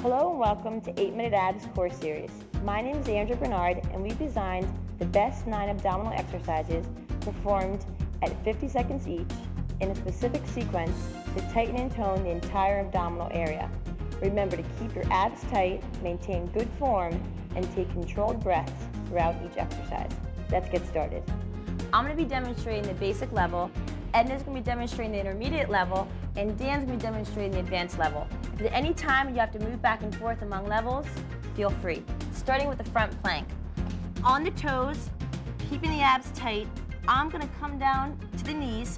Hello and welcome to 8-Minute Abs Core Series. My name is Andrea Bernard and we've designed the best 9 abdominal exercises performed at 50 seconds each in a specific sequence to tighten and tone the entire abdominal area. Remember to keep your abs tight, maintain good form, and take controlled breaths throughout each exercise. Let's get started. I'm going to be demonstrating the basic level, Edna's going to be demonstrating the intermediate level, and Dan's going to be demonstrating the advanced level. If at any time you have to move back and forth among levels, feel free. Starting with the front plank. On the toes, keeping the abs tight, I'm going to come down to the knees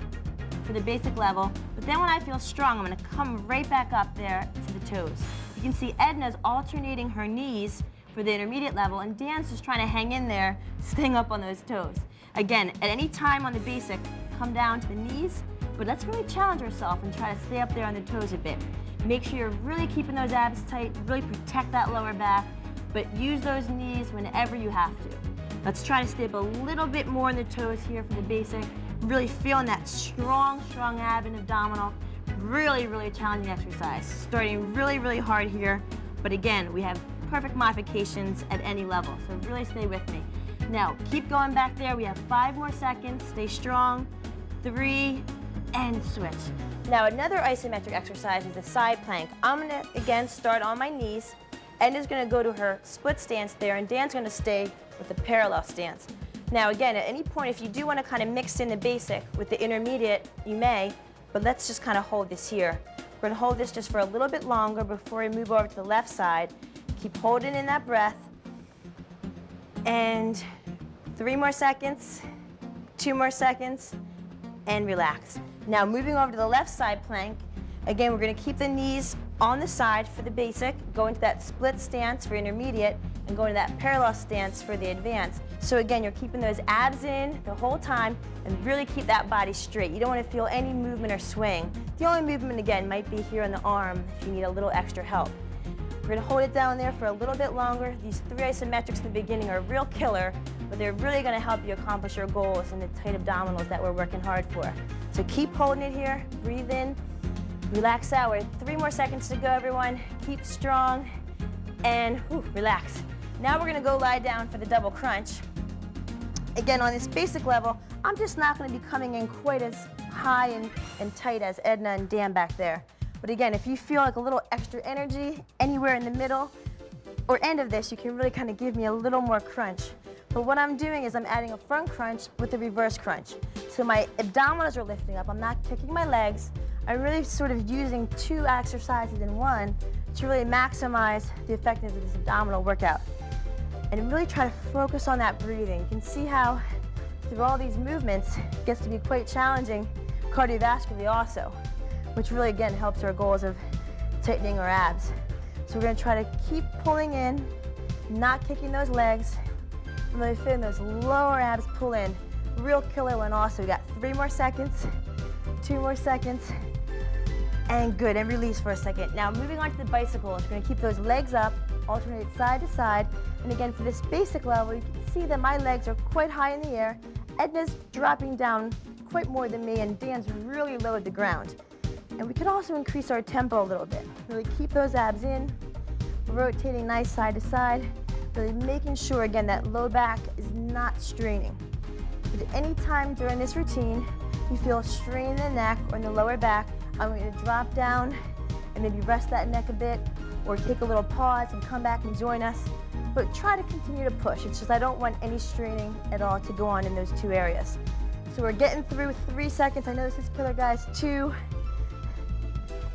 for the basic level, but then when I feel strong, I'm going to come right back up there to the toes. You can see Edna's alternating her knees for the intermediate level, and Dan's just trying to hang in there, staying up on those toes. Again, at any time on the basic, come down to the knees, but let's really challenge ourselves and try to stay up there on the toes a bit. Make sure you're really keeping those abs tight, really protect that lower back, but use those knees whenever you have to. Let's try to stay up a little bit more on the toes here for the basic, really feeling that strong ab and abdominal. Really challenging exercise. Starting really hard here, but again, we have perfect modifications at any level, so really stay with me. Now, keep going back there. We have 5 more seconds. Stay strong. 3, and switch. Now, another isometric exercise is the side plank. I'm gonna, again, start on my knees. Edna's gonna go to her split stance there, and Dan's gonna stay with the parallel stance. Now, again, at any point, if you do wanna kind of mix in the basic with the intermediate, you may, but let's just kind of hold this here. We're gonna hold this just for a little bit longer before we move over to the left side. Keep holding in that breath. And 3 more seconds, 2 more seconds, and relax. Now moving over to the left side plank, again, we're gonna keep the knees on the side for the basic, go into that split stance for intermediate, and go into that parallel stance for the advanced. So again, you're keeping those abs in the whole time and really keep that body straight. You don't wanna feel any movement or swing. The only movement, again, might be here on the arm if you need a little extra help. We're gonna hold it down there for a little bit longer. These 3 isometrics in the beginning are a real killer, but they're really gonna help you accomplish your goals and the tight abdominals that we're working hard for. So keep holding it here, breathe in, relax out. We're 3 more seconds to go, everyone. Keep strong, and relax. Now we're gonna go lie down for the double crunch. Again, on this basic level, I'm just not gonna be coming in quite as high and tight as Edna and Dan back there. But again, if you feel like a little extra energy anywhere in the middle or end of this, you can really kind of give me a little more crunch. But what I'm doing is I'm adding a front crunch with a reverse crunch. So my abdominals are lifting up. I'm not kicking my legs. I'm really sort of using 2 exercises in one to really maximize the effectiveness of this abdominal workout. And really try to focus on that breathing. You can see how through all these movements, it gets to be quite challenging cardiovascularly also, which really, again, helps our goals of tightening our abs. So we're gonna try to keep pulling in, not kicking those legs, and really feeling those lower abs pull in. Real killer one also. We got 3 more seconds, 2 more seconds, and good, and release for a second. Now moving on to the bicycles, we're gonna keep those legs up, alternate side to side, and again, for this basic level, you can see that my legs are quite high in the air. Edna's dropping down quite more than me, and Dan's really low at the ground. And we could also increase our tempo a little bit. Really keep those abs in, rotating nice side to side, really making sure, again, that low back is not straining. But at any time during this routine, you feel a strain in the neck or in the lower back, I'm going to drop down and maybe rest that neck a bit, or take a little pause and come back and join us. But try to continue to push. It's just I don't want any straining at all to go on in those 2 areas. So we're getting through with 3 seconds. I know this is killer, guys. 2,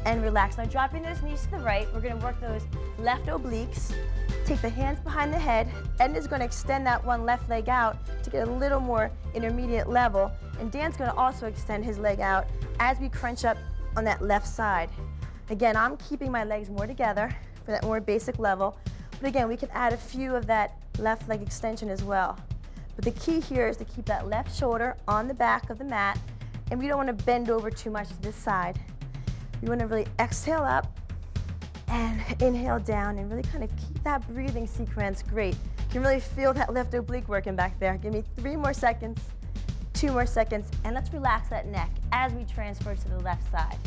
and relax. Now dropping those knees to the right, we're gonna work those left obliques. Take the hands behind the head. Edna's gonna extend that one left leg out to get a little more intermediate level. And Dan's gonna also extend his leg out as we crunch up on that left side. Again, I'm keeping my legs more together for that more basic level. But again, we can add a few of that left leg extension as well. But the key here is to keep that left shoulder on the back of the mat, and we don't wanna bend over too much to this side. You want to really exhale up and inhale down and really kind of keep that breathing sequence great. You can really feel that left oblique working back there. Give me 3 more seconds, 2 more seconds, and let's relax that neck as we transfer to the left side.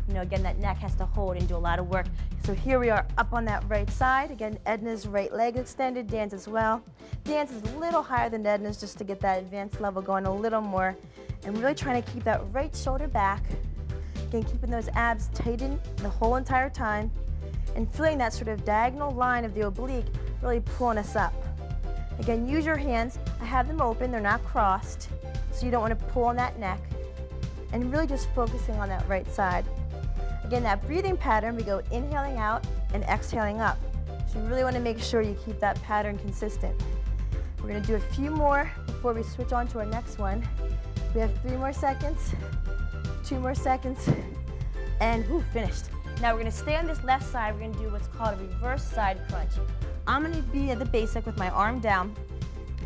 You know, again, that neck has to hold and do a lot of work. So here we are up on that right side. Again, Edna's right leg extended, Dan's as well. Dan's is a little higher than Edna's just to get that advanced level going a little more. And really trying to keep that right shoulder back. Again, keeping those abs tightened the whole entire time. And feeling that sort of diagonal line of the oblique really pulling us up. Again, use your hands. I have them open, they're not crossed, so you don't want to pull on that neck. And really just focusing on that right side. Again, that breathing pattern, we go inhaling out and exhaling up. So you really want to make sure you keep that pattern consistent. We're going to do a few more before we switch on to our next one. We have 3 more seconds, 2 more seconds, and woo, finished. Now we're going to stay on this left side. We're going to do what's called a reverse side crunch. I'm going to be at the basic with my arm down.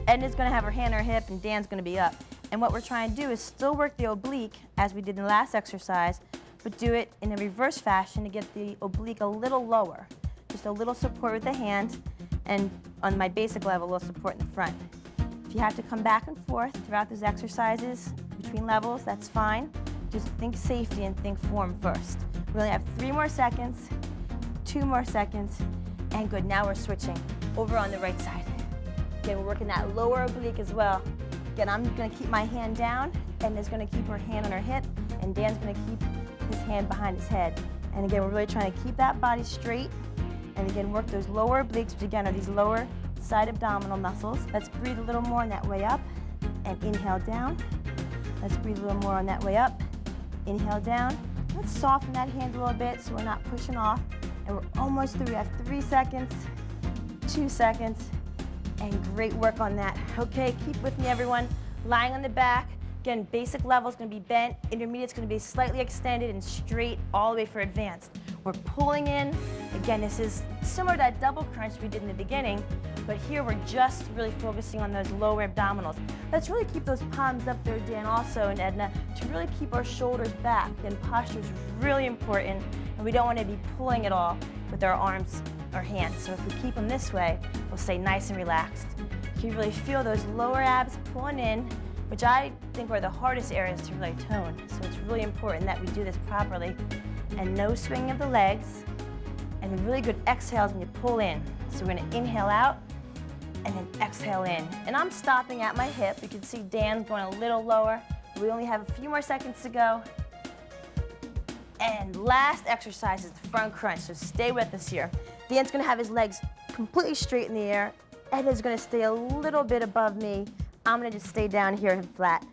Edna's going to have her hand on her hip, and Dan's going to be up. And what we're trying to do is still work the oblique as we did in the last exercise, but do it in a reverse fashion to get the oblique a little lower. Just a little support with the hand, and on my basic level, a little support in the front. If you have to come back and forth throughout those exercises between levels, that's fine. Just think safety and think form first. We only have 3 more seconds, 2 more seconds, and good. Now we're switching over on the right side. Again, we're working that lower oblique as well. Again, I'm going to keep my hand down, Edna's going to keep her hand on her hip, and Dan's going to keep his hand behind his head. And again, we're really trying to keep that body straight, and again, work those lower obliques, which again are these lower side abdominal muscles. Let's breathe a little more on that way up, and inhale down. Let's breathe a little more on that way up, inhale down. Let's soften that hand a little bit so we're not pushing off. And we're almost through. We have 3 seconds, 2 seconds, and great work on that. Okay, keep with me, everyone. Lying on the back. Again, basic level is going to be bent. Intermediate is going to be slightly extended and straight all the way for advanced. We're pulling in. Again, this is similar to that double crunch we did in the beginning, but here we're just really focusing on those lower abdominals. Let's really keep those palms up there, Dan, also, and Edna, to really keep our shoulders back. And posture is really important, and we don't want to be pulling at all with our arms or hands. So if we keep them this way, we'll stay nice and relaxed. You really feel those lower abs pulling in, which I think are the hardest areas to really tone. So it's really important that we do this properly. And no swinging of the legs. And really good exhales when you pull in. So we're going to inhale out and then exhale in. And I'm stopping at my hip. You can see Dan's going a little lower. We only have a few more seconds to go. And last exercise is the front crunch, so stay with us here. Dan's going to have his legs completely straight in the air. Edna's going to stay a little bit above me. I'm going to just stay down here and flat.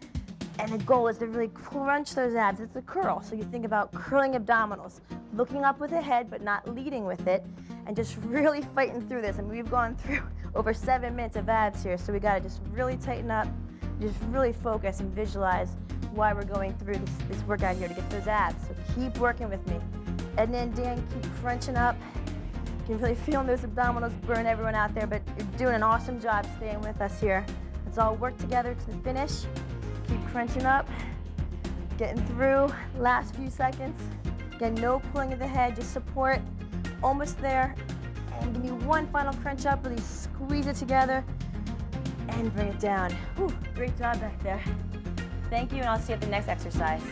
And the goal is to really crunch those abs. It's a curl, so you think about curling abdominals, looking up with the head but not leading with it, and just really fighting through this. And we've gone through over 7 minutes of abs here, so we got to just really tighten up, just really focus and visualize why we're going through this workout here to get those abs. So keep working with me. Edna and Dan, keep crunching up. You can really feel those abdominals burn everyone out there, but you're doing an awesome job staying with us here. Let's all work together to the finish. Keep crunching up, getting through, last few seconds. Again, no pulling of the head, just support, almost there. And give me one final crunch up, really squeeze it together and bring it down. Whew, great job back there. Thank you, and I'll see you at the next exercise.